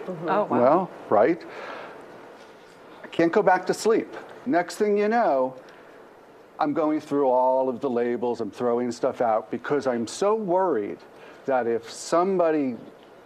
Oh, wow. Well, right? I can't go back to sleep. Next thing you know, I'm going through all of the labels, I'm throwing stuff out because I'm so worried that if somebody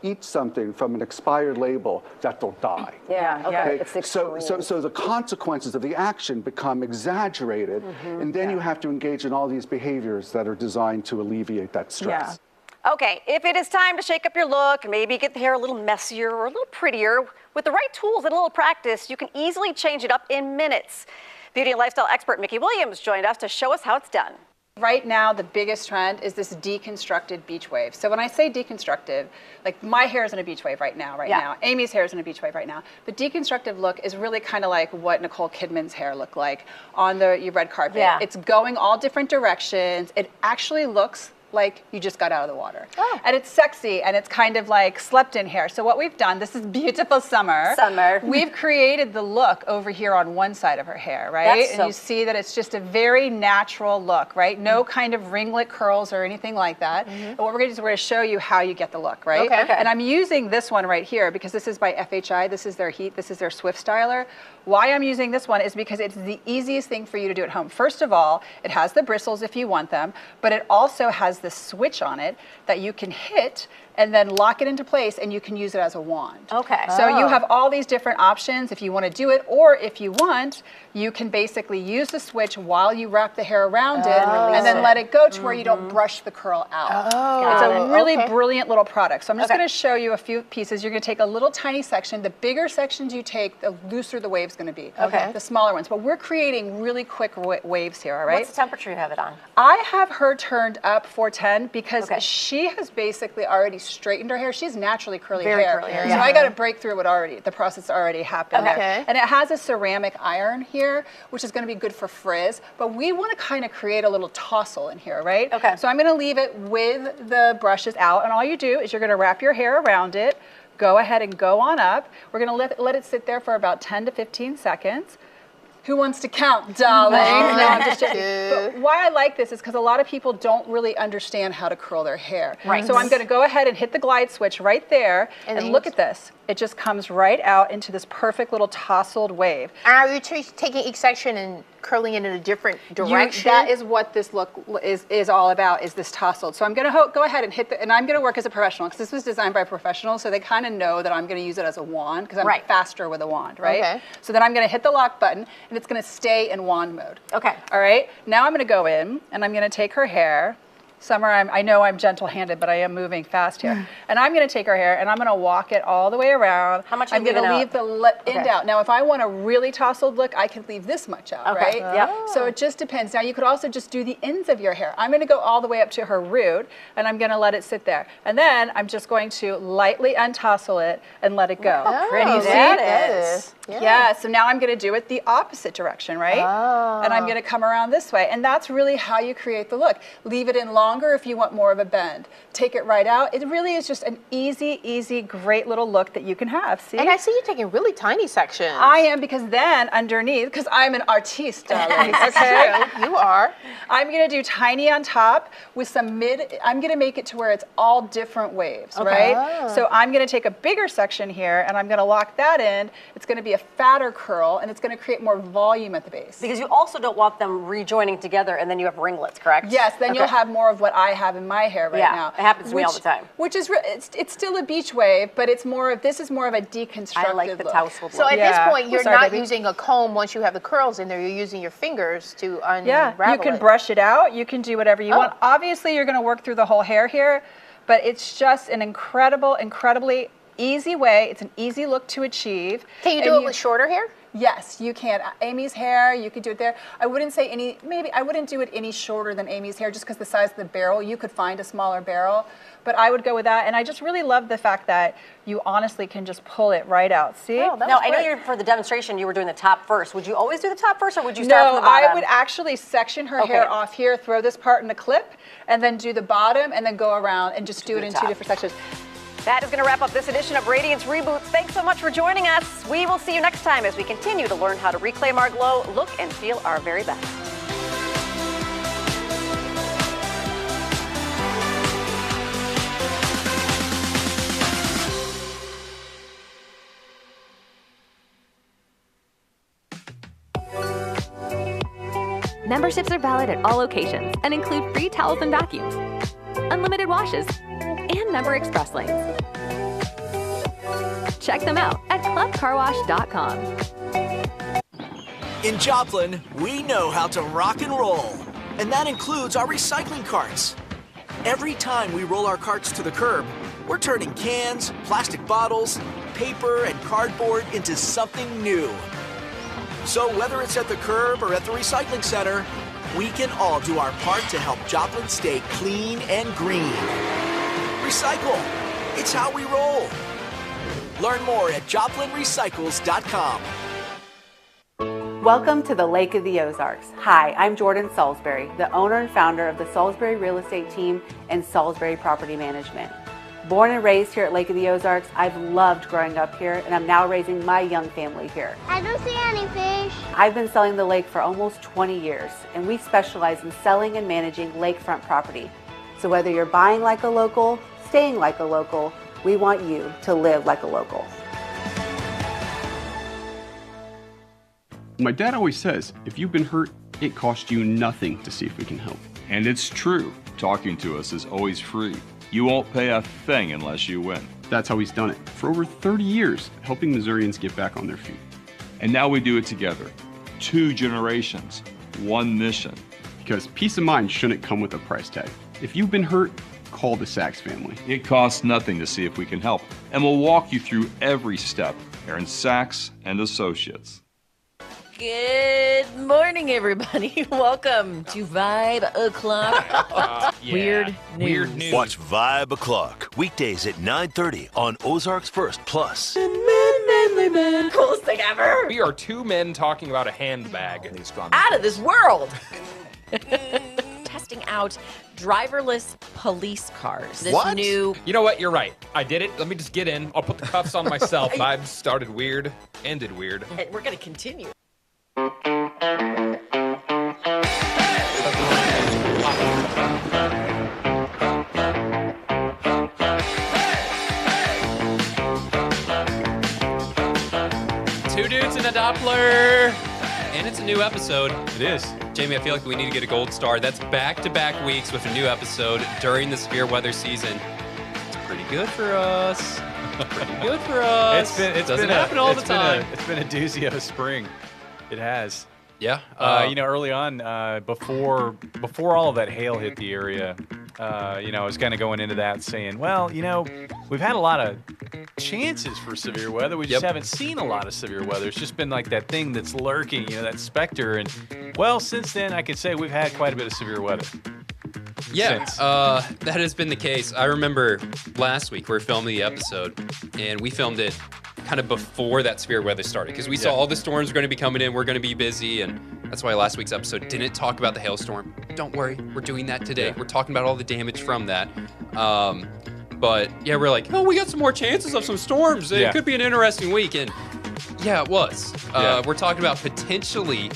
eats something from an expired label, that they'll die. Yeah, okay. It's So the consequences of the action become exaggerated, and then you have to engage in all these behaviors that are designed to alleviate that stress. Okay, if it is time to shake up your look, maybe get the hair a little messier or a little prettier, with the right tools and a little practice, you can easily change it up in minutes. Beauty and lifestyle expert Mickey Williams joined us to show us how it's done. Right now, the biggest trend is this deconstructed beach wave. So when I say deconstructed, like my hair is in a beach wave right now. Amy's hair is in a beach wave right now. The deconstructive look is really kind of like what Nicole Kidman's hair looked like on the red carpet. Yeah. It's going all different directions. It actually looks like you just got out of the water. Oh. And it's sexy and it's kind of like slept in hair. So what we've done, this is beautiful summer. We've created the look over here on one side of her hair, right? And you see that it's just a very natural look, right? No kind of ringlet curls or anything like that. And what we're gonna do is we're gonna show you how you get the look, right? Okay. And I'm using this one right here because this is by FHI, this is their heat, this is their Swift Styler. Why I'm using this one is because it's the easiest thing for you to do at home. First of all, it has the bristles if you want them, but it also has this switch on it that you can hit and then lock it into place and you can use it as a wand. Okay. So you have all these different options if you want to do it, or if you want, you can basically use the switch while you wrap the hair around it and then let it go to where you don't brush the curl out. It's a really brilliant little product. So I'm just going to show you a few pieces. You're going to take a little tiny section. The bigger sections you take, the looser the wave's going to be. The smaller ones. But we're creating really quick waves here, all right? What's the temperature you have it on? I have her turned up 410 because she has basically already straightened her hair. She's naturally curly hair. So I got to break through the process already happened there. And it has a ceramic iron here, which is going to be good for frizz. But we want to kind of create a little tousle in here, right? So I'm going to leave it with the brushes out. And all you do is you're going to wrap your hair around it. Go ahead and go on up. We're going to let it sit there for about 10 to 15 seconds. Who wants to count, darling? No, I'm just joking. But why I like this is because a lot of people don't really understand how to curl their hair. So I'm going to go ahead and hit the glide switch right there, and look at this. It just comes right out into this perfect little tousled wave. Are you taking each section and curling it in a different direction? That is what this look is all about, is this tousled. So I'm going to go ahead and hit and I'm going to work as a professional because this was designed by professionals, so they kind of know that I'm going to use it as a wand because I'm faster with a wand, right? So then I'm going to hit the lock button and it's going to stay in wand mode. All right. Now I'm going to go in and I'm going to take her hair. Summer, I know I'm gentle-handed, but I am moving fast here. And I'm going to take her hair and I'm going to walk it all the way around. How much I'm going to leave the end out. Now, if I want a really tousled look, I can leave this much out, right? So it just depends. Now, you could also just do the ends of your hair. I'm going to go all the way up to her root, and I'm going to let it sit there. And then I'm just going to lightly untousle it and let it go. How pretty that is. Yeah, so now I'm going to do it the opposite direction, right? And I'm going to come around this way. And that's really how you create the look. Leave it in longer if you want more of a bend. Take it right out. It really is just an easy, great little look that you can have. See? And I see you taking really tiny sections. I am, because then underneath, because I'm an artiste, darling. Okay? You are. I'm going to do tiny on top with some I'm going to make it to where it's all different waves, right? So I'm going to take a bigger section here and I'm going to lock that in. It's going to be a fatter curl and it's going to create more volume at the base. Because you also don't want them rejoining together and then you have ringlets, correct? Yes, then you'll have more of what I have in my hair right now. It happens to me all the time. Which is, it's still a beach wave, but it's more of, this is more of a deconstructed I like the look. tousled So look. at this point, you're not using a comb once you have the curls in there. You're using your fingers to unravel you can brush it out. You can do whatever you want. Obviously, you're going to work through the whole hair here, but it's just an incredibly easy way. It's an easy look to achieve. Can you do it with shorter hair? Yes, you can. Amy's hair, you could do it there. I wouldn't say I wouldn't do it any shorter than Amy's hair just because the size of the barrel. You could find a smaller barrel, but I would go with that. And I just really love the fact that you honestly can just pull it right out. See? Now, I know for the demonstration, you were doing the top first. Would you always do the top first, or would you start from the bottom? No, I would actually section her hair off here, throw this part in a clip, and then do the bottom, and then go around and just do it in two different sections. That is going to wrap up this edition of Radiance Reboot. Thanks so much for joining us. We will see you next time as we continue to learn how to reclaim our glow, look, and feel our very best. Memberships are valid at all locations and include free towels and vacuums, unlimited washes, and member express lanes. Check them out at clubcarwash.com. In Joplin, we know how to rock and roll, and that includes our recycling carts. Every time we roll our carts to the curb, we're turning cans, plastic bottles, paper, and cardboard into something new. So whether it's at the curb or at the recycling center, we can all do our part to help Joplin stay clean and green. Recycle. It's how we roll. Learn more at joplinrecycles.com. Welcome to the Lake of the Ozarks. Hi, I'm Jordan Salisbury, the owner and founder of the Salisbury Real Estate Team and Salisbury Property Management. Born and raised here at Lake of the Ozarks, I've loved growing up here, and I'm now raising my young family here. I don't see any fish. I've been selling the lake for almost 20 years, and we specialize in selling and managing lakefront property. So whether you're buying like a local, staying like a local, we want you to live like a local. My dad always says, if you've been hurt, it costs you nothing to see if we can help. And it's true. Talking to us is always free. You won't pay a thing unless you win. That's how he's done it for over 30 years, helping Missourians get back on their feet. And now we do it together. 2 generations, 1 mission. Because peace of mind shouldn't come with a price tag. If you've been hurt, call the Sachs family. It costs nothing to see if we can help. And we'll walk you through every step. Aaron Sachs and Associates. Good morning, everybody. Welcome to Vibe O'Clock. Weird news. Watch Vibe O'Clock weekdays at 9:30 on Ozarks First Plus. Coolest thing ever. We are 2 men talking about a handbag. Out of this world. Testing out driverless police cars. This What? new. You know what? You're right. I did it. Let me just get in. I'll put the cuffs on myself. Vibes started weird, ended weird. And we're going to continue. Two dudes in a Doppler. And it's a new episode. It is. Jamie, I feel like we need to get a gold star. That's back-to-back weeks with a new episode during the severe weather season. It's pretty good for us. Pretty good for us. It doesn't happen all the time. It's been a doozy of a spring. It has. Yeah. Early on, before all of that hail hit the area, I was kind of going into that saying, well, we've had a lot of chances for severe weather. We just haven't seen a lot of severe weather. It's just been like that thing that's lurking, that specter. And, well, since then, I could say we've had quite a bit of severe weather. Yeah, that has been the case. I remember last week we were filming the episode, and we filmed it kind of before that severe weather started because we saw all the storms were going to be coming in. We're going to be busy, and that's why last week's episode didn't talk about the hailstorm. Don't worry, we're doing that today. Yeah. We're talking about all the damage from that. But yeah, we're like, we got some more chances of some storms. It could be an interesting week, and yeah, it was. We're talking about potentially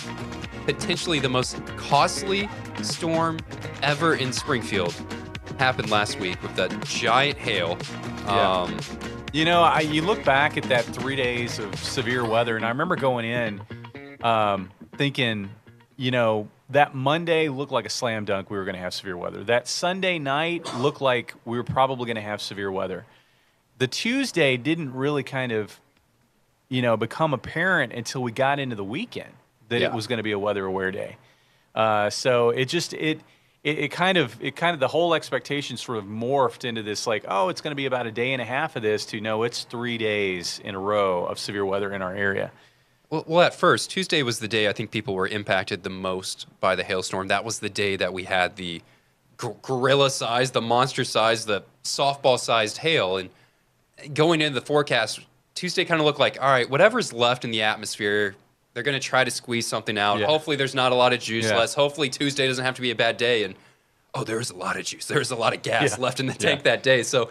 the most costly storm ever in Springfield. Happened last week with that giant hail. You look back at that 3 days of severe weather, and I remember going in thinking, that Monday looked like a slam dunk we were going to have severe weather. That Sunday night looked like we were probably going to have severe weather. The Tuesday didn't really kind of, become apparent until we got into the weekend that it was going to be a weather-aware day. So it kind of the whole expectation sort of morphed into this like, it's going to be about a day and a half of this to no, it's 3 days in a row of severe weather in our area. Well, at first, Tuesday was the day I think people were impacted the most by the hailstorm. That was the day that we had the gorilla-sized, the monster-sized, the softball-sized hail. And going into the forecast, Tuesday kind of looked like, all right, whatever's left in the atmosphere, they're going to try to squeeze something out. Yeah. Hopefully there's not a lot of juice left. Hopefully Tuesday doesn't have to be a bad day. And, there's a lot of juice. There's a lot of gas left in the tank that day. So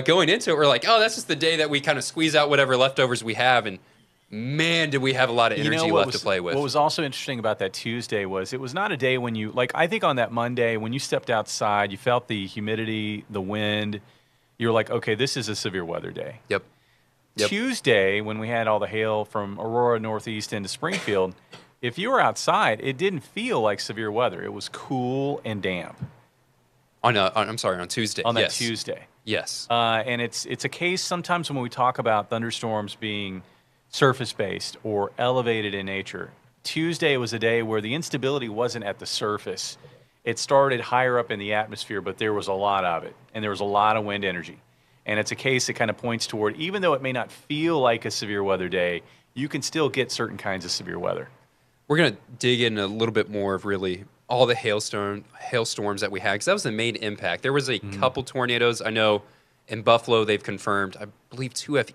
going into it, we're like, that's just the day that we kind of squeeze out whatever leftovers we have. And, man, did we have a lot of energy left to play with. What was also interesting about that Tuesday was it was not a day when you, I think on that Monday, when you stepped outside, you felt the humidity, the wind. You were like, okay, this is a severe weather day. Yep. Tuesday, when we had all the hail from Aurora northeast into Springfield, if you were outside, it didn't feel like severe weather. It was cool and damp. On Tuesday. On that yes. Tuesday. Yes. And it's a case sometimes when we talk about thunderstorms being surface-based or elevated in nature. Tuesday was a day where the instability wasn't at the surface. It started higher up in the atmosphere, but there was a lot of it, and there was a lot of wind energy. And it's a case that kind of points toward, even though it may not feel like a severe weather day, you can still get certain kinds of severe weather. We're going to dig in a little bit more of really all the hailstorms that we had, because that was the main impact. There was a couple tornadoes. I know in Buffalo they've confirmed, I believe, two It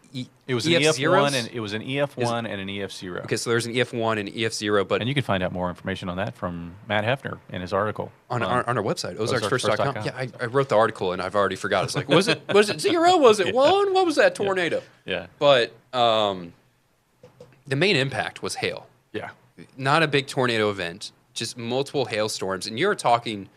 was an EF1 and it was an EF1 and an EF0. Okay, so there's an EF1 and EF0, but and you can find out more information on that from Matt Hefner in his article on our website, ozarksfirst.com. ozarksfirst.com. Yeah, I wrote the article and I've already forgot. It's like, was it 0? Was it 1? What was that tornado? Yeah. But the main impact was hail. Yeah. Not a big tornado event, just multiple hailstorms. And you're talking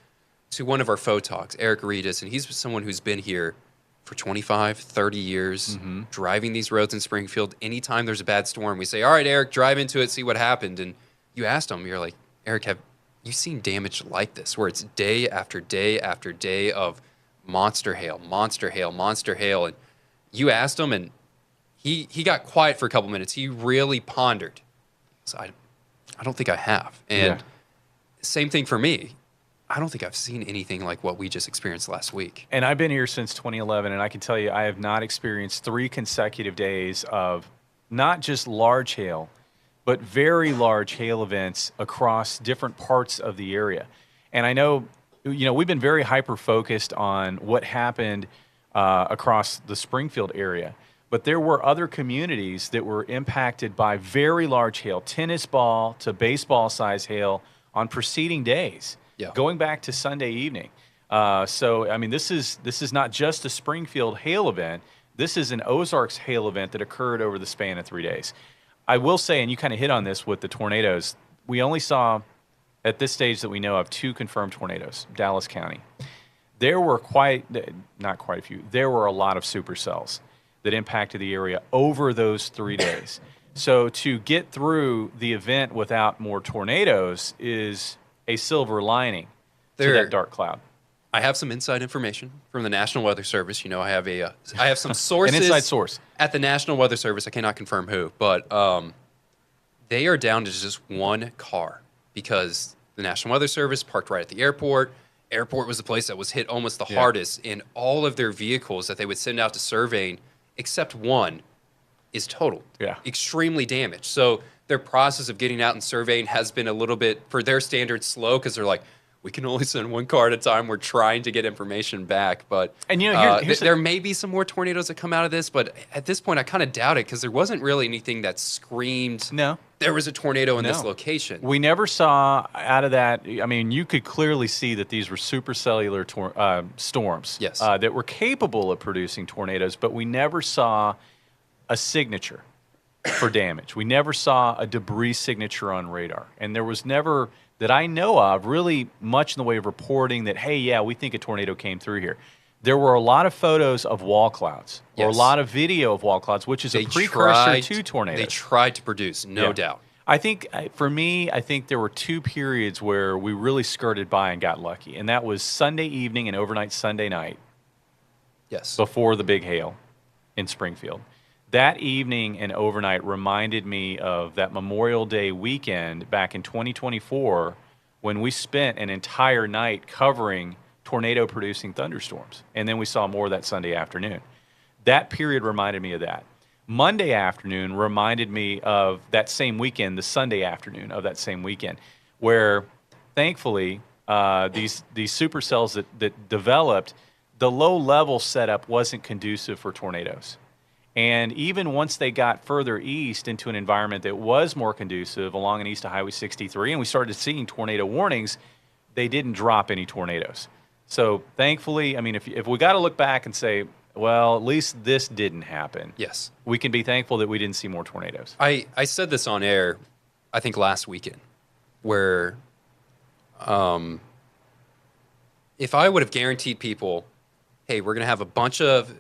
to one of our photogs, Eric Reedus, and he's someone who's been here for 25, 30 years, driving these roads in Springfield. Anytime there's a bad storm, we say, all right, Eric, drive into it, see what happened. And you asked him, you're like, Eric, have you seen damage like this, where it's day after day after day of monster hail, monster hail, monster hail? And you asked him, and he got quiet for a couple minutes. He really pondered. So I don't think I have. And same thing for me. I don't think I've seen anything like what we just experienced last week. And I've been here since 2011, and I can tell you I have not experienced 3 consecutive days of not just large hail, but very large hail events across different parts of the area. And I know, we've been very hyper-focused on what happened across the Springfield area, but there were other communities that were impacted by very large hail, tennis ball to baseball size hail on preceding days. Yeah. Going back to Sunday evening. So, I mean, this is not just a Springfield hail event. This is an Ozarks hail event that occurred over the span of 3 days. I will say, and you kind of hit on this with the tornadoes, we only saw, at this stage that we know of, 2 confirmed tornadoes, Dallas County. There were not quite a few, there were a lot of supercells that impacted the area over those 3 days. So to get through the event without more tornadoes is a silver lining to that dark cloud. I have some inside information from the National Weather Service. I have some sources. An inside source at the National Weather Service. I cannot confirm who, but they are down to just 1 car because the National Weather Service parked right at the airport. Airport was the place that was hit almost the hardest, and all of their vehicles that they would send out to surveying, except 1, is totaled. Yeah. Extremely damaged. So their process of getting out and surveying has been a little bit, for their standards, slow, because they're like, we can only send 1 car at a time. We're trying to get information back. But and there may be some more tornadoes that come out of this, but at this point, I kind of doubt it because there wasn't really anything that screamed, there was a tornado in this location. We never saw out of that. I mean, you could clearly see that these were supercellular storms that were capable of producing tornadoes, but we never saw a signature for damage. We never saw a debris signature on radar. And there was never, that I know of, really much in the way of reporting that, hey, yeah, we think a tornado came through here. There were a lot of photos of wall clouds, or a lot of video of wall clouds, which is a precursor to tornadoes. They tried to produce, no doubt. I think, for me, I think there were 2 periods where we really skirted by and got lucky. And that was Sunday evening and overnight Sunday night. Yes. Before the big hail in Springfield. That evening and overnight reminded me of that Memorial Day weekend back in 2024 when we spent an entire night covering tornado-producing thunderstorms. And then we saw more that Sunday afternoon. That period reminded me of that. Monday afternoon reminded me of that same weekend, the Sunday afternoon of that same weekend, where thankfully these supercells that developed, the low-level setup wasn't conducive for tornadoes. And even once they got further east into an environment that was more conducive along and east of Highway 63, and we started seeing tornado warnings, they didn't drop any tornadoes. So thankfully, I mean, if we got to look back and say, well, at least this didn't happen. Yes. We can be thankful that we didn't see more tornadoes. I said this on air, I think last weekend, where if I would have guaranteed people, hey, we're going to have a bunch of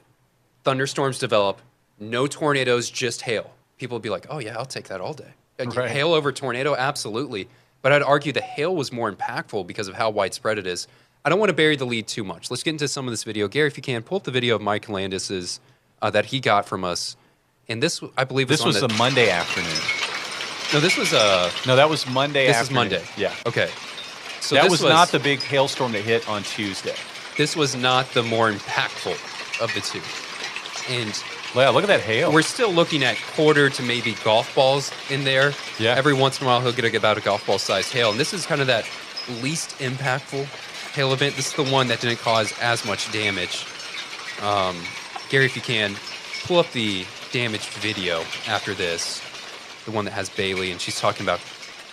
thunderstorms develop, no tornadoes, just hail, people would be like, oh, yeah, I'll take that all day. Hail over tornado, absolutely. But I'd argue the hail was more impactful because of how widespread it is. I don't want to bury the lead too much. Let's get into some of this video. Gary, if you can, pull up the video of Mike Landis's that he got from us. And this, I believe, this was the Monday afternoon. No, this was no, that was Monday. This afternoon. is Monday. Yeah. Okay. So that this was not the big hailstorm that hit on Tuesday. This was not the more impactful of the two. And yeah, look at that hail. We're still looking at quarter to maybe golf balls in there. Yeah. Every once in a while, he'll get about a golf ball sized hail. And this is kind of that least impactful hail event. This is the one that didn't cause as much damage. Gary, if you can, pull up the damaged video after this, the one that has Bailey, and she's talking about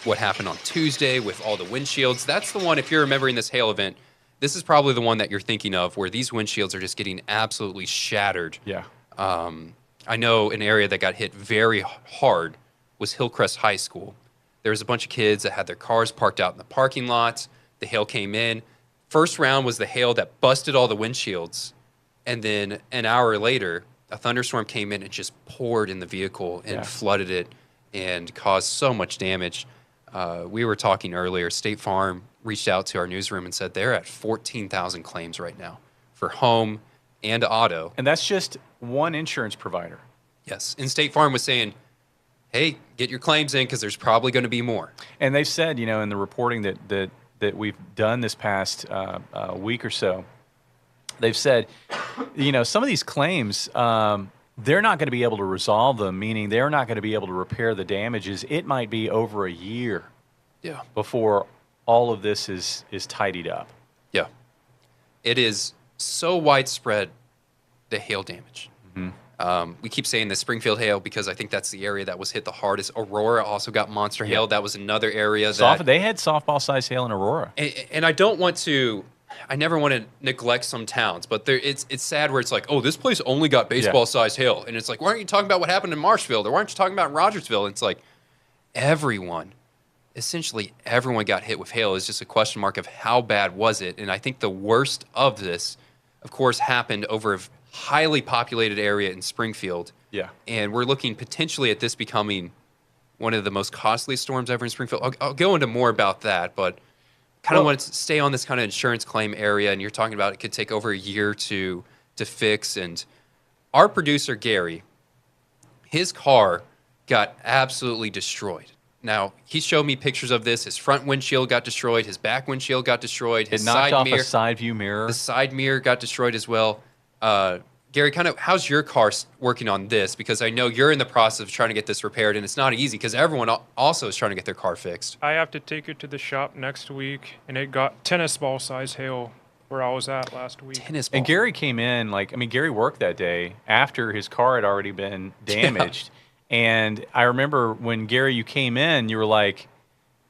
what happened on Tuesday with all the windshields. That's the one, if you're remembering this hail event, this is probably the one that you're thinking of where these windshields are just getting absolutely shattered. Yeah. I know an area that got hit very hard was Hillcrest High School. There was a bunch of kids that had their cars parked out in the parking lot. The hail came in. First round was the hail that busted all the windshields. And then an hour later, a thunderstorm came in and just poured in the vehicle and flooded it and caused so much damage. We were talking earlier, State Farm reached out to our newsroom and said they're at 14,000 claims right now for home and auto. And that's just one insurance provider. Yes. And State Farm was saying, hey, get your claims in because there's probably going to be more. And they've said, you know, in the reporting that we've done this past week or so, they've said, you know, some of these claims, they're not going to be able to resolve them, meaning they're not going to be able to repair the damages. It might be over a year before all of this is tidied up. Yeah. It is so widespread, the hail damage. We keep saying the Springfield hail because I think that's the area that was hit the hardest. Aurora also got monster hail. That was another area that... They had softball-sized hail in Aurora. And I don't want to... I never want to neglect some towns, but it's sad where it's like, oh, this place only got baseball-sized hail. And it's like, why aren't you talking about what happened in Marshfield? Or why aren't you talking about Rogersville? And it's like, essentially everyone got hit with hail. It's just a question mark of how bad was it. And I think the worst of this, of course, happened over a highly populated area in Springfield. Yeah. And we're looking potentially at this becoming one of the most costly storms ever in Springfield. I'll go into more about that, but kind of want to stay on this kind of insurance claim area. And you're talking about it could take over a year to fix. And our producer, Gary, his car got absolutely destroyed. Now, he showed me pictures of this. His front windshield got destroyed. His back windshield got destroyed. His It knocked side off mirror, a side view mirror. The side mirror got destroyed as well. Gary, kind of, how's your car working on this? Because I know you're in the process of trying to get this repaired, and it's not easy because everyone also is trying to get their car fixed. I have to take it to the shop next week, and it got tennis ball size hail where I was at last week. Tennis ball. And Gary came in, Gary worked that day after his car had already been damaged. And I remember when, Gary, you came in, you were like,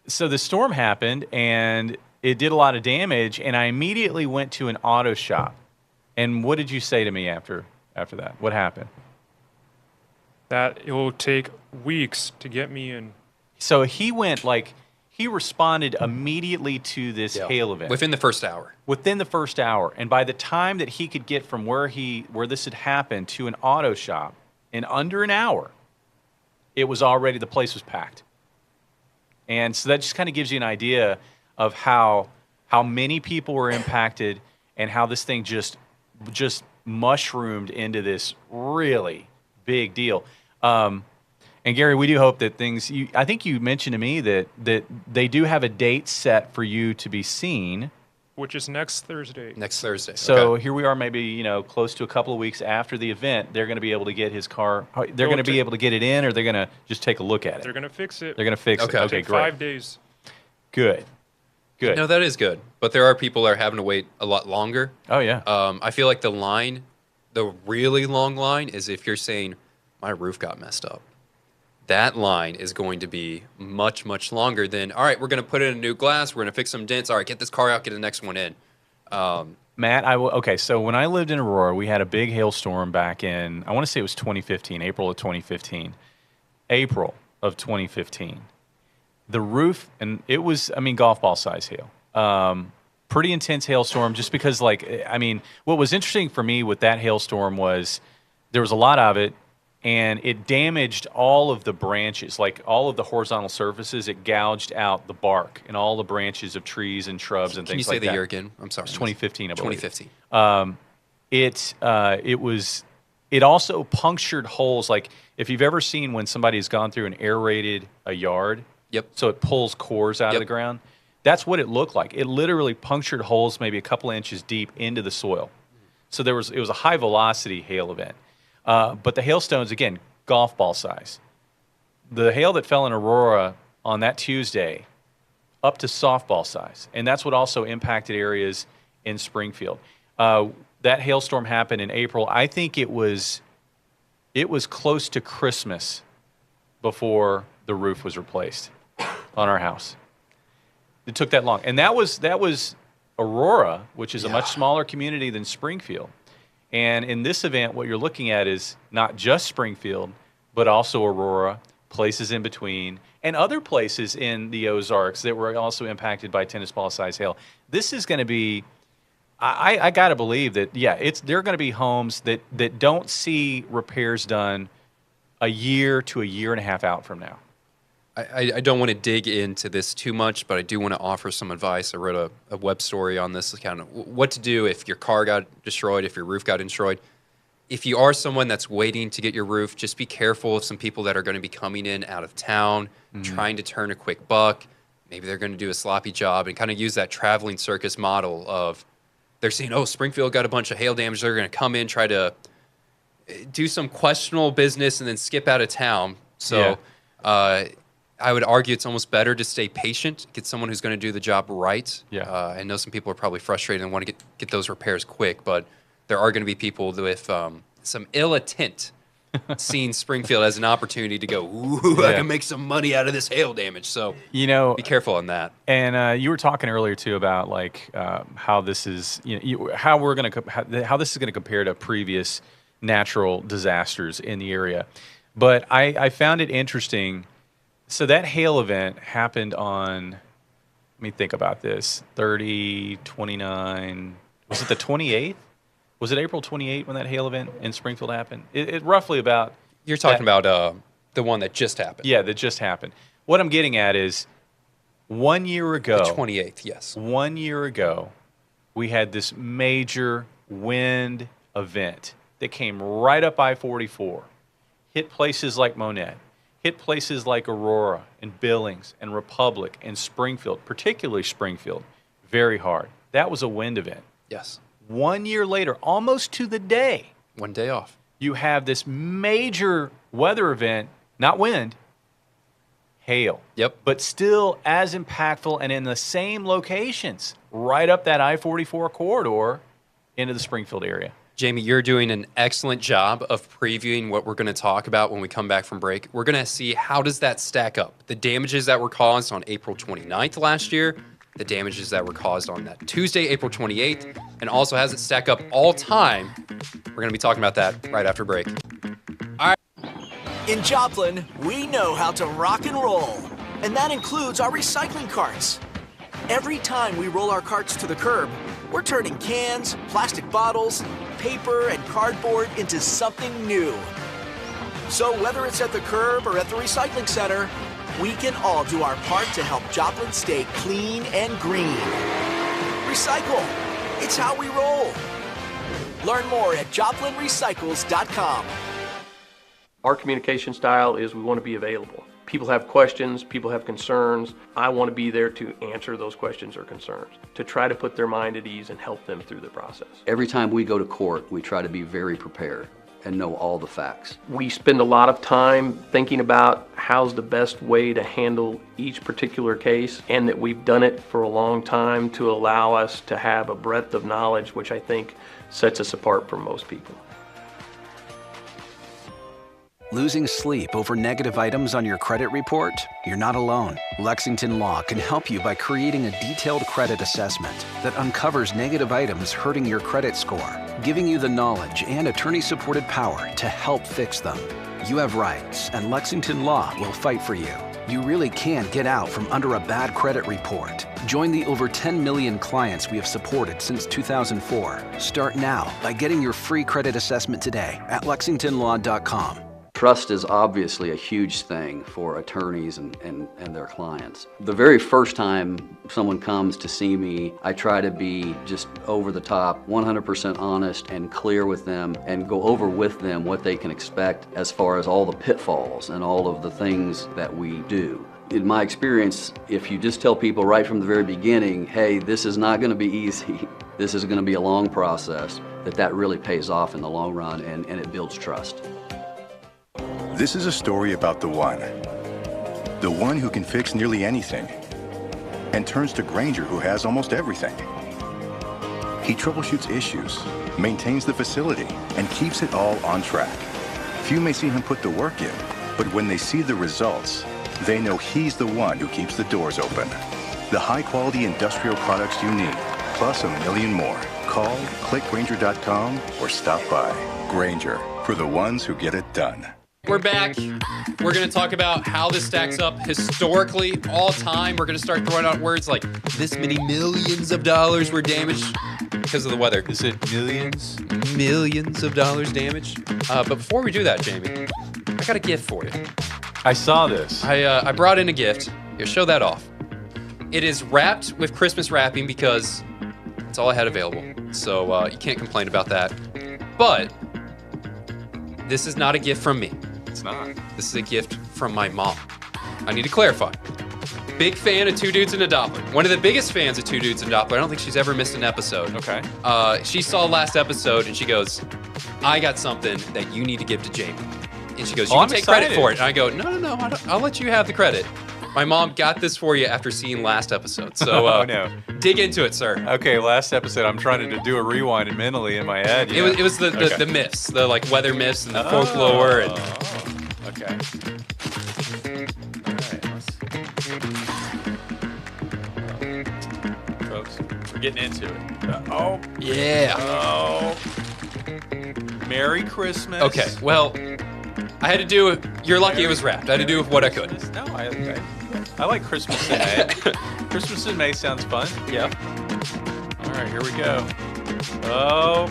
so the storm happened, and it did a lot of damage, and I immediately went to an auto shop. And what did you say to me after that? What happened? That it will take weeks to get me in. So he went, he responded immediately to this hail event. Within the first hour. Within the first hour. And by the time that he could get from where this had happened to an auto shop in under an hour, it was already, the place was packed. And so that just kind of gives you an idea of how many people were impacted and how this thing just mushroomed into this really big deal. And Gary, we do hope that things, I think you mentioned to me that they do have a date set for you to be seen. Which is next Thursday. Next Thursday. So here we are, maybe, close to a couple of weeks after the event. They're going to be able to get his car. They're going to be able to get it in, or they're going to just take a look at it. They're going to fix it. They're going to fix it. Okay, great. 5 days. Good. No, that is good. But there are people that are having to wait a lot longer. Oh, yeah. I feel like the really long line is if you're saying, my roof got messed up. That line is going to be much, much longer than, all right, we're going to put in a new glass, we're going to fix some dents, all right, get this car out, get the next one in. Matt, so when I lived in Aurora, we had a big hailstorm back in, I want to say it was 2015, April of 2015. The roof, and it was, golf ball size hail. Pretty intense hailstorm just because, what was interesting for me with that hailstorm was there was a lot of it. and it damaged all of the branches, like all of the horizontal surfaces. It gouged out the bark and all the branches of trees and shrubs and Can things you say like the that. year again? I'm sorry. It's 2015, I believe. 2015. It also punctured holes. Like if you've ever seen when somebody has gone through and aerated a yard, so it pulls cores out of the ground. That's what it looked like. It literally punctured holes maybe a couple inches deep into the soil. So it was a high velocity hail event. But the hailstones, again, golf ball size. The hail that fell in Aurora on that Tuesday, up to softball size. And that's what also impacted areas in Springfield. That hailstorm happened in April. I think it was close to Christmas before the roof was replaced on our house. It took that long. And that was Aurora, which is a much smaller community than Springfield. And in this event, what you're looking at is not just Springfield, but also Aurora, places in between, and other places in the Ozarks that were also impacted by tennis ball size hail. This is going to be, I got to believe that, there are going to be homes that don't see repairs done a year to a year and a half out from now. I don't want to dig into this too much, but I do want to offer some advice. I wrote a web story on this, kind of what to do if your car got destroyed, if your roof got destroyed. If you are someone that's waiting to get your roof, just be careful of some people that are going to be coming in out of town, trying to turn a quick buck. Maybe they're going to do a sloppy job and kind of use that traveling circus model of they're saying, oh, Springfield got a bunch of hail damage. They're going to come in, try to do some questionable business and then skip out of town. So I would argue it's almost better to stay patient, get someone who's going to do the job right. I know some people are probably frustrated and want to get those repairs quick, but there are going to be people with some ill intent seeing Springfield as an opportunity to go, ooh, I can make some money out of this hail damage. So be careful on that. And you were talking earlier too about like how this is, how this is going to compare to previous natural disasters in the area. But I found it interesting. So that hail event happened on, let me think about this, 30, 29, was it the 28th? Was it April 28th when that hail event in Springfield happened? It roughly about... You're talking about the one that just happened. Yeah, that just happened. What I'm getting at is 1 year ago... The 28th, yes. 1 year ago, we had this major wind event that came right up I-44, hit places like Monette, hit places like Aurora and Billings and Republic and Springfield, particularly Springfield, very hard. That was a wind event. Yes. 1 year later, almost to the day. 1 day off. You have this major weather event, not wind, hail. Yep. But still as impactful and in the same locations, right up that I-44 corridor into the Springfield area. Jamie, you're doing an excellent job of previewing what we're going to talk about when we come back from break. We're going to see how does that stack up. The damages that were caused on April 29th last year, the damages that were caused on that Tuesday, April 28th, and also has it stack up all time. We're going to be talking about that right after break. All right. In Joplin, we know how to rock and roll, and that includes our recycling carts. Every time we roll our carts to the curb, we're turning cans, plastic bottles, paper, and cardboard into something new. So whether it's at the curb or at the recycling center, we can all do our part to help Joplin stay clean and green. Recycle. It's how we roll. Learn more at joplinrecycles.com. Our communication style is we want to be available. People have questions, people have concerns. I want to be there to answer those questions or concerns, to try to put their mind at ease and help them through the process. Every time we go to court, we try to be very prepared and know all the facts. We spend a lot of time thinking about how's the best way to handle each particular case, and that we've done it for a long time to allow us to have a breadth of knowledge, which I think sets us apart from most people. Losing sleep over negative items on your credit report? You're not alone. Lexington Law can help you by creating a detailed credit assessment that uncovers negative items hurting your credit score, giving you the knowledge and attorney-supported power to help fix them. You have rights, and Lexington Law will fight for you. You really can get out from under a bad credit report. Join the over 10 million clients we have supported since 2004. Start now by getting your free credit assessment today at lexingtonlaw.com. Trust is obviously a huge thing for attorneys and their clients. The very first time someone comes to see me, I try to be just over the top, 100% honest and clear with them and go over with them what they can expect as far as all the pitfalls and all of the things that we do. In my experience, if you just tell people right from the very beginning, hey, this is not going to be easy, this is going to be a long process, that really pays off in the long run and it builds trust. This is a story about the one who can fix nearly anything and turns to Grainger, who has almost everything. He troubleshoots issues, maintains the facility, and keeps it all on track. Few may see him put the work in, but when they see the results, they know he's the one who keeps the doors open. The high-quality industrial products you need, plus a million more. Call, click Grainger.com, or stop by. Grainger, for the ones who get it done. We're back. We're going to talk about how this stacks up historically, all time. We're going to start throwing out words like this many millions of dollars were damaged because of the weather. Is it millions? Millions of dollars damaged. But before we do that, Jamie, I got a gift for you. I saw this. I brought in a gift. Here, show that off. It is wrapped with Christmas wrapping because it's all I had available. So you can't complain about that. But this is not a gift from me. It's not. This is a gift from my mom. I need to clarify. Big fan of Two Dudes and a Doppler. One of the biggest fans of Two Dudes and a Doppler. I don't think she's ever missed an episode. Okay. She saw last episode and she goes, I got something that you need to give to Jamie. And she goes, you can take credit for it. And I go, no, I'll let you have the credit. My mom got this for you after seeing last episode. So no. Dig into it, sir. Okay, last episode, I'm trying to do a rewind mentally in my head. It was the myths, the like weather myths and the folklore. And okay. All right, folks, we're getting into it. Yeah. Oh. Merry Christmas. Okay, well, I had to do. You're lucky it was wrapped. I had to do what I could. No, I like Christmas in May. Christmas in May sounds fun. Yeah. All right, here we go. Oh.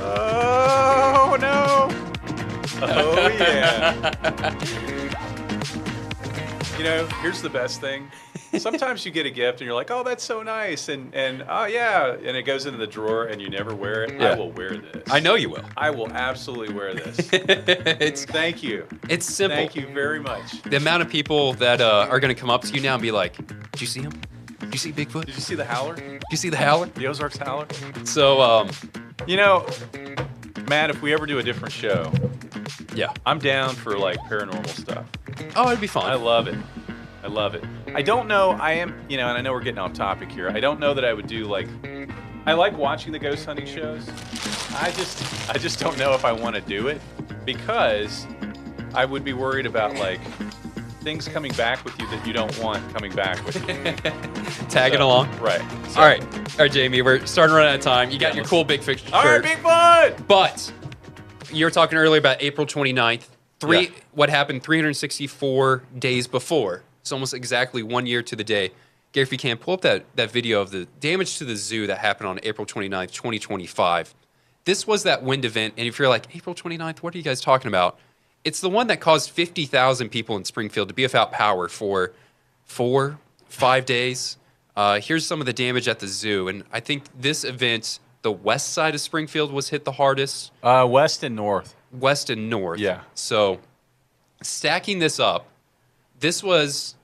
Oh no. Oh yeah. You know, here's the best thing. Sometimes you get a gift and you're like, oh, that's so nice. And oh, yeah. And it goes into the drawer and you never wear it. Yeah. I will wear this. I know you will. I will absolutely wear this. Thank you. It's simple. Thank you very much. The amount of people that are going to come up to you now and be like, did you see him? Did you see Bigfoot? Did you see the howler? Did you see the howler? The Ozarks howler? So, you know, Matt, if we ever do a different show, yeah, I'm down for like paranormal stuff. Oh, it'd be fun. I love it. I love it. I don't know, and I know we're getting off topic here. I don't know that I would do I like watching the ghost hunting shows. I just don't know if I want to do it because I would be worried about things coming back with you that you don't want coming back with you. Tagging along. Right. So. All right, Jamie, we're starting to run out of time. You got your cool Bigfoot shirt. All right, Bigfoot! But you were talking earlier about April 29th. What happened 364 days before. It's almost exactly 1 year to the day. Gary, if you can, pull up that video of the damage to the zoo that happened on April 29th, 2025. This was that wind event, and if you're like, April 29th, what are you guys talking about? It's the one that caused 50,000 people in Springfield to be without power for 4-5 days. Here's some of the damage at the zoo, and I think this event, the west side of Springfield was hit the hardest. West and north. West and north. Yeah. So stacking this up, this was,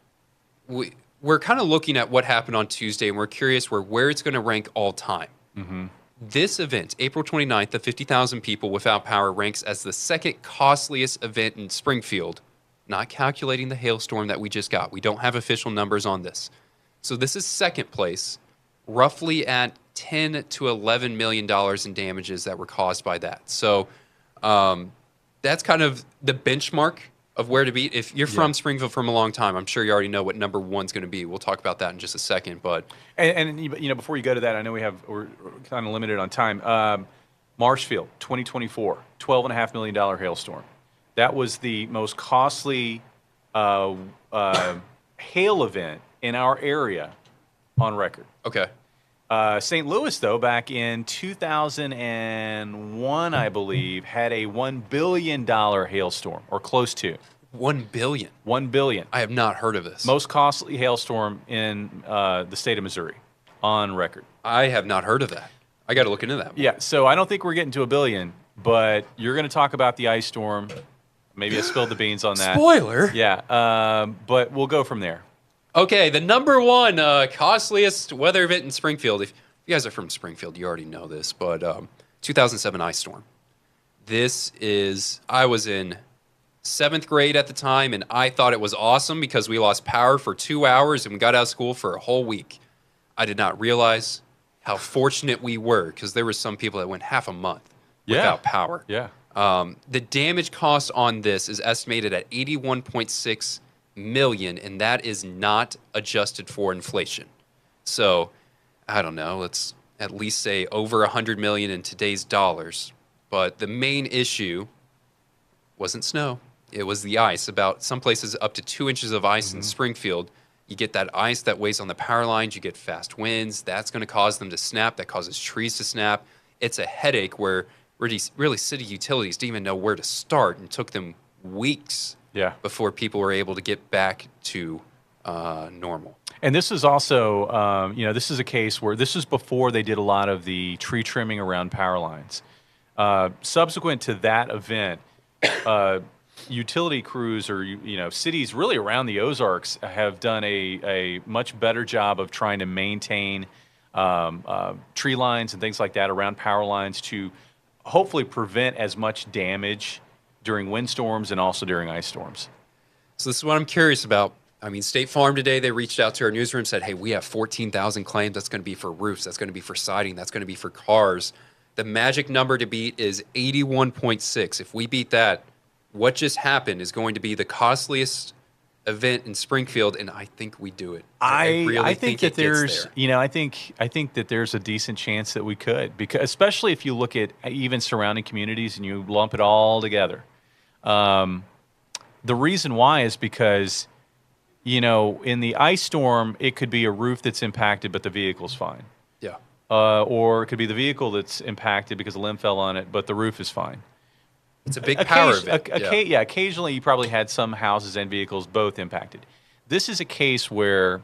we're kind of looking at what happened on Tuesday, and we're curious where it's going to rank all time. Mm-hmm. This event, April 29th, the 50,000 people without power, ranks as the second costliest event in Springfield, not calculating the hailstorm that we just got. We don't have official numbers on this. So this is second place, roughly at $10 to $11 million in damages that were caused by that. So that's kind of the benchmark of where to be. If you're from Springfield from a long time, I'm sure you already know what number one's going to be. We'll talk about that in just a second. But and before you go to that, I know we're kind of limited on time. Marshfield, 2024, $12.5 million hailstorm. That was the most costly hail event in our area on record. Okay. St. Louis, though, back in 2001, I believe, had a $1 billion hailstorm, or close to. $1 billion? $1 billion. I have not heard of this. Most costly hailstorm in the state of Missouri, on record. I have not heard of that. I got to look into that. Yeah, so I don't think we're getting to $1 billion, but you're going to talk about the ice storm. Maybe I spilled the beans on that. Spoiler. Yeah, but we'll go from there. Okay, the number one costliest weather event in Springfield. If you guys are from Springfield, you already know this, but 2007 ice storm. I was in 7th grade at the time, and I thought it was awesome because we lost power for 2 hours and we got out of school for a whole week. I did not realize how fortunate we were because there were some people that went half a month without power. Yeah. The damage cost on this is estimated at $81.6 million, and that is not adjusted for inflation. So, I don't know, let's at least say over $100 million in today's dollars. But the main issue wasn't snow. It was the ice. About some places up to 2 inches of ice in Springfield. You get that ice that weighs on the power lines. You get fast winds. That's going to cause them to snap. That causes trees to snap. It's a headache where really city utilities didn't even know where to start, and took them weeks before people were able to get back to normal. And this is also, this is a case where this is before they did a lot of the tree trimming around power lines. Subsequent to that event, utility crews or cities really around the Ozarks have done a much better job of trying to maintain tree lines and things like that around power lines to hopefully prevent as much damage during windstorms and also during ice storms. So this is what I'm curious about. I mean, State Farm today, they reached out to our newsroom and said, hey, we have 14,000 claims. That's going to be for roofs. That's going to be for siding. That's going to be for cars. The magic number to beat is 81.6. If we beat that, what just happened is going to be the costliest event in Springfield, and I think we do it. I really think that there's, I think that there's a decent chance that we could, because especially if you look at even surrounding communities and you lump it all together. The reason why is because, in the ice storm, it could be a roof that's impacted, but the vehicle's fine. Yeah. Or it could be the vehicle that's impacted because a limb fell on it, but the roof is fine. It's a big power event. Occasionally you probably had some houses and vehicles both impacted. This is a case where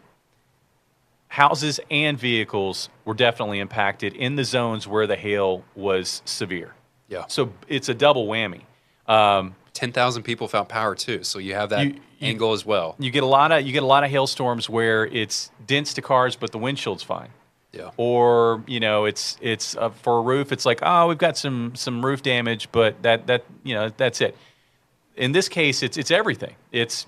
houses and vehicles were definitely impacted in the zones where the hail was severe. Yeah. So it's a double whammy. 10,000 people found power too, so you have that angle as well. You get a lot of hailstorms where it's dense to cars, but the windshield's fine. Yeah. Or it's for a roof, it's like, oh, we've got some roof damage, but that's it. In this case, it's everything. It's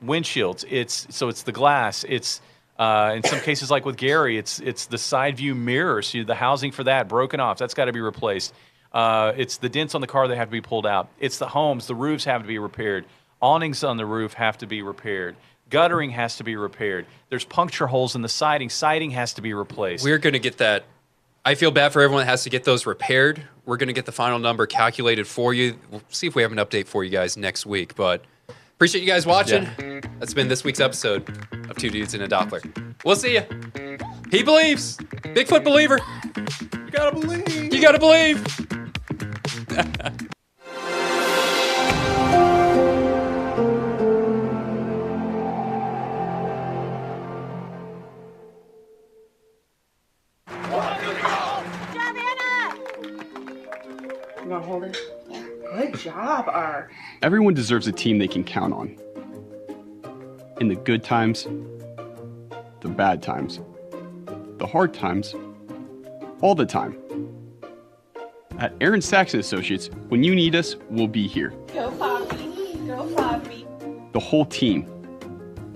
windshields. It's the glass. It's in some cases, like with Gary, it's the side view mirrors. The housing for that broken off. That's got to be replaced. It's the dents on the car that have to be pulled out. It's the homes. The roofs have to be repaired. Awnings on the roof have to be repaired. Guttering has to be repaired. There's puncture holes in the siding. Siding has to be replaced. We're going to get that. I feel bad for everyone that has to get those repaired. We're going to get the final number calculated for you. We'll see if we have an update for you guys next week. But appreciate you guys watching. Yeah. That's been this week's episode of Two Dudes in a Doppler. We'll see you. He believes. Bigfoot believer. You got to believe. You got to believe. You want to hold it? Good job, Art. Everyone deserves a team they can count on. In the good times, the bad times, the hard times, all the time. At Aaron Saxon Associates, when you need us, we'll be here. Go Poppy. Go Poppy. The whole team,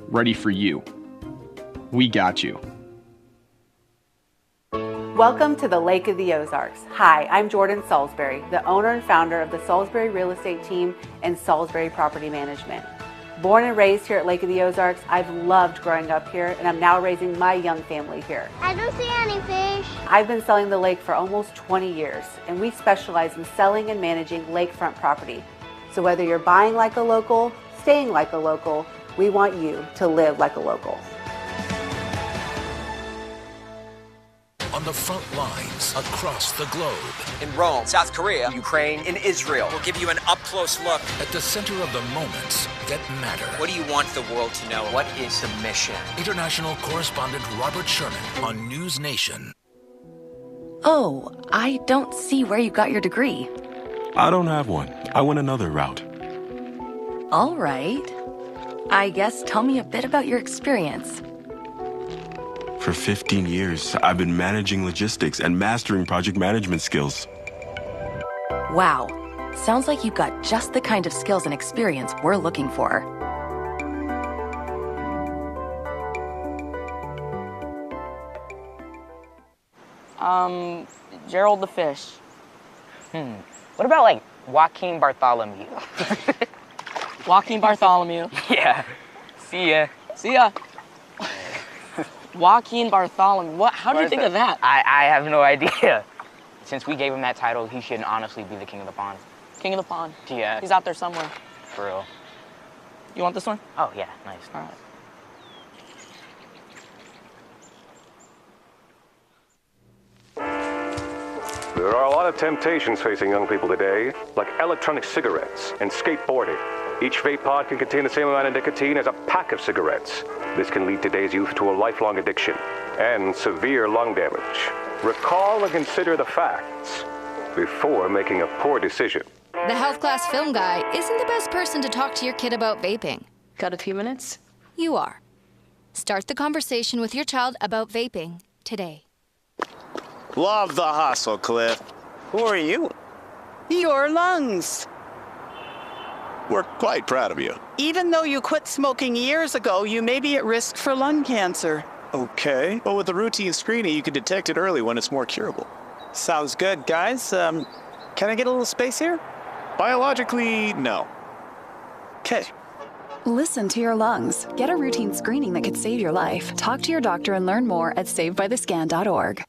ready for you. We got you. Welcome to the Lake of the Ozarks. Hi, I'm Jordan Salisbury, the owner and founder of the Salisbury Real Estate Team and Salisbury Property Management. Born and raised here at Lake of the Ozarks, I've loved growing up here, and I'm now raising my young family here. I don't see any fish. I've been selling the lake for almost 20 years, and we specialize in selling and managing lakefront property. So whether you're buying like a local, staying like a local, we want you to live like a local. On on the front lines across the globe. In Rome, South Korea, Ukraine, and Israel. We'll give you an up-close look at the center of the moments that matter. What do you want the world to know? What is the mission? International correspondent Robert Sherman on News Nation. Oh, I don't see where you got your degree. I don't have one. I went another route. All right. I guess tell me a bit about your experience. For 15 years, I've been managing logistics and mastering project management skills. Wow. Sounds like you've got just the kind of skills and experience we're looking for. Gerald the Fish. What about, like, Joaquin Bartholomew? Joaquin Bartholomew. Yeah. See ya. See ya. Joaquin Bartholomew. What? How did you think of that? I have no idea. Since we gave him that title, he should honestly be the king of the pond. King of the pond? Yeah. He's out there somewhere. For real. You want this one? Oh, yeah. Nice. All right. There are a lot of temptations facing young people today, like electronic cigarettes and skateboarding. Each vape pod can contain the same amount of nicotine as a pack of cigarettes. This can lead today's youth to a lifelong addiction and severe lung damage. Recall and consider the facts before making a poor decision. The health class film guy isn't the best person to talk to your kid about vaping. Got a few minutes? You are. Start the conversation with your child about vaping today. Love the hustle, Cliff. Who are you? Your lungs. We're quite proud of you. Even though you quit smoking years ago, you may be at risk for lung cancer. Okay, but with the routine screening, you can detect it early when it's more curable. Sounds good, guys. Can I get a little space here? Biologically, no. Okay. Listen to your lungs. Get a routine screening that could save your life. Talk to your doctor and learn more at savedbythescan.org.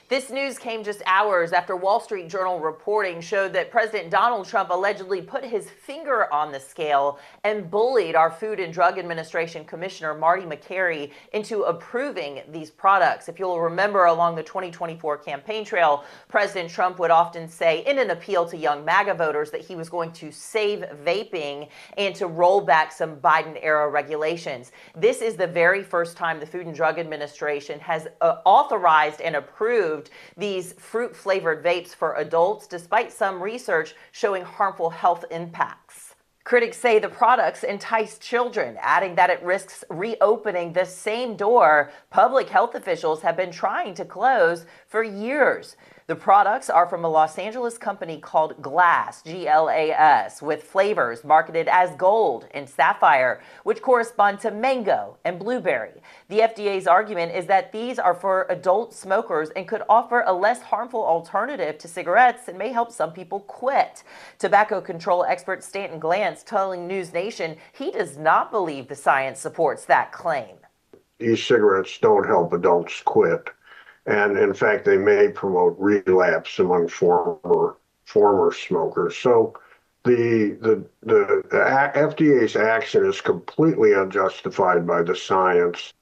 This news came just hours after Wall Street Journal reporting showed that President Donald Trump allegedly put his finger on the scale and bullied our Food and Drug Administration Commissioner Marty Makary into approving these products. If you'll remember, along the 2024 campaign trail, President Trump would often say in an appeal to young MAGA voters that he was going to save vaping and to roll back some Biden-era regulations. This is the very first time the Food and Drug Administration has authorized and approved these fruit-flavored vapes for adults, despite some research showing harmful health impacts. Critics say the products entice children, adding that it risks reopening the same door public health officials have been trying to close for years. The products are from a Los Angeles company called Glass, G-L-A-S, with flavors marketed as Gold and Sapphire, which correspond to mango and blueberry. The FDA's argument is that these are for adult smokers and could offer a less harmful alternative to cigarettes and may help some people quit. Tobacco control expert Stanton Glantz telling News Nation he does not believe the science supports that claim. E-cigarettes don't help adults quit. And in fact, they may promote relapse among former smokers. So the FDA's action is completely unjustified by the science.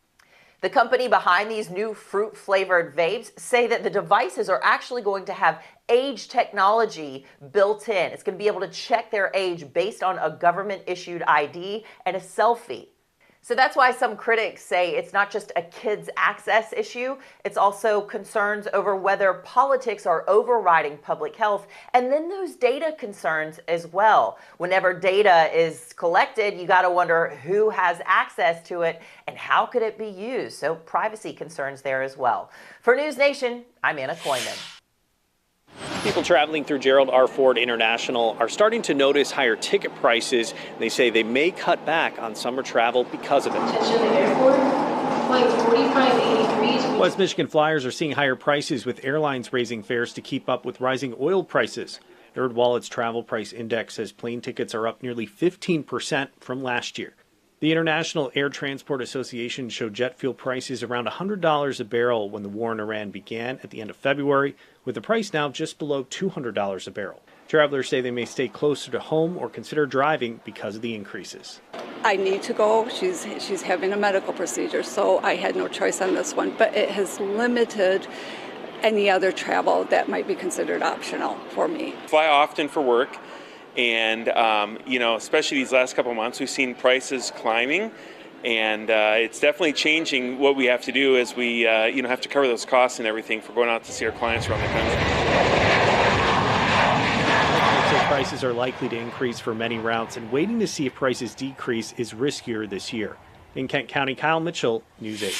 The company behind these new fruit-flavored vapes say that the devices are actually going to have age technology built in. It's going to be able to check their age based on a government-issued ID and a selfie. So that's why some critics say it's not just a kids' access issue, it's also concerns over whether politics are overriding public health, and then those data concerns as well. Whenever data is collected, you got to wonder who has access to it and how could it be used. So privacy concerns there as well. For News Nation, I'm Anna Koyman. People traveling through Gerald R. Ford International are starting to notice higher ticket prices. They say they may cut back on summer travel because of it. West Michigan flyers are seeing higher prices, with airlines raising fares to keep up with rising oil prices. NerdWallet's travel price index says plane tickets are up nearly 15% from last year. The International Air Transport Association showed jet fuel prices around $100 a barrel when the war in Iran began at the end of February, with the price now just below $200 a barrel. Travelers say they may stay closer to home or consider driving because of the increases. I need to go. She's having a medical procedure, so I had no choice on this one. But it has limited any other travel that might be considered optional for me. Fly often for work, and especially these last couple of months, we've seen prices climbing, and it's definitely changing what we have to do as we have to cover those costs and everything for going out to see our clients around the country. Prices are likely to increase for many routes, and waiting to see if prices decrease is riskier this year. In Kent County, Kyle Mitchell, News 8.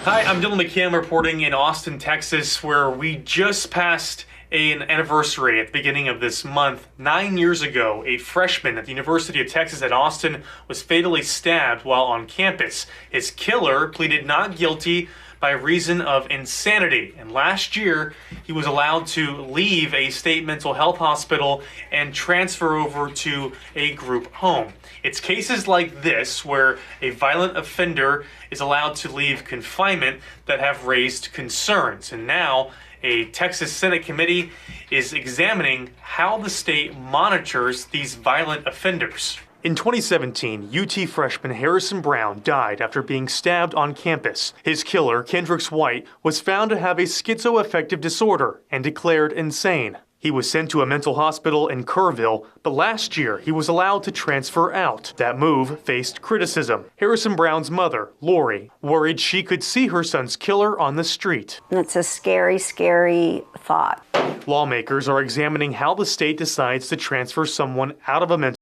Hi, I'm Dylan McCann reporting in Austin, Texas, where we just passed an anniversary at the beginning of this month. 9 years ago, a freshman at the University of Texas at Austin was fatally stabbed while on campus. His killer pleaded not guilty by reason of insanity. And last year, he was allowed to leave a state mental health hospital and transfer over to a group home. It's cases like this where a violent offender is allowed to leave confinement that have raised concerns. And now a Texas Senate committee is examining how the state monitors these violent offenders. In 2017, UT freshman Harrison Brown died after being stabbed on campus. His killer, Kendrix White, was found to have a schizoaffective disorder and declared insane. He was sent to a mental hospital in Kerrville, but last year he was allowed to transfer out. That move faced criticism. Harrison Brown's mother, Lori, worried she could see her son's killer on the street. It's a scary, scary thought. Lawmakers are examining how the state decides to transfer someone out of a mental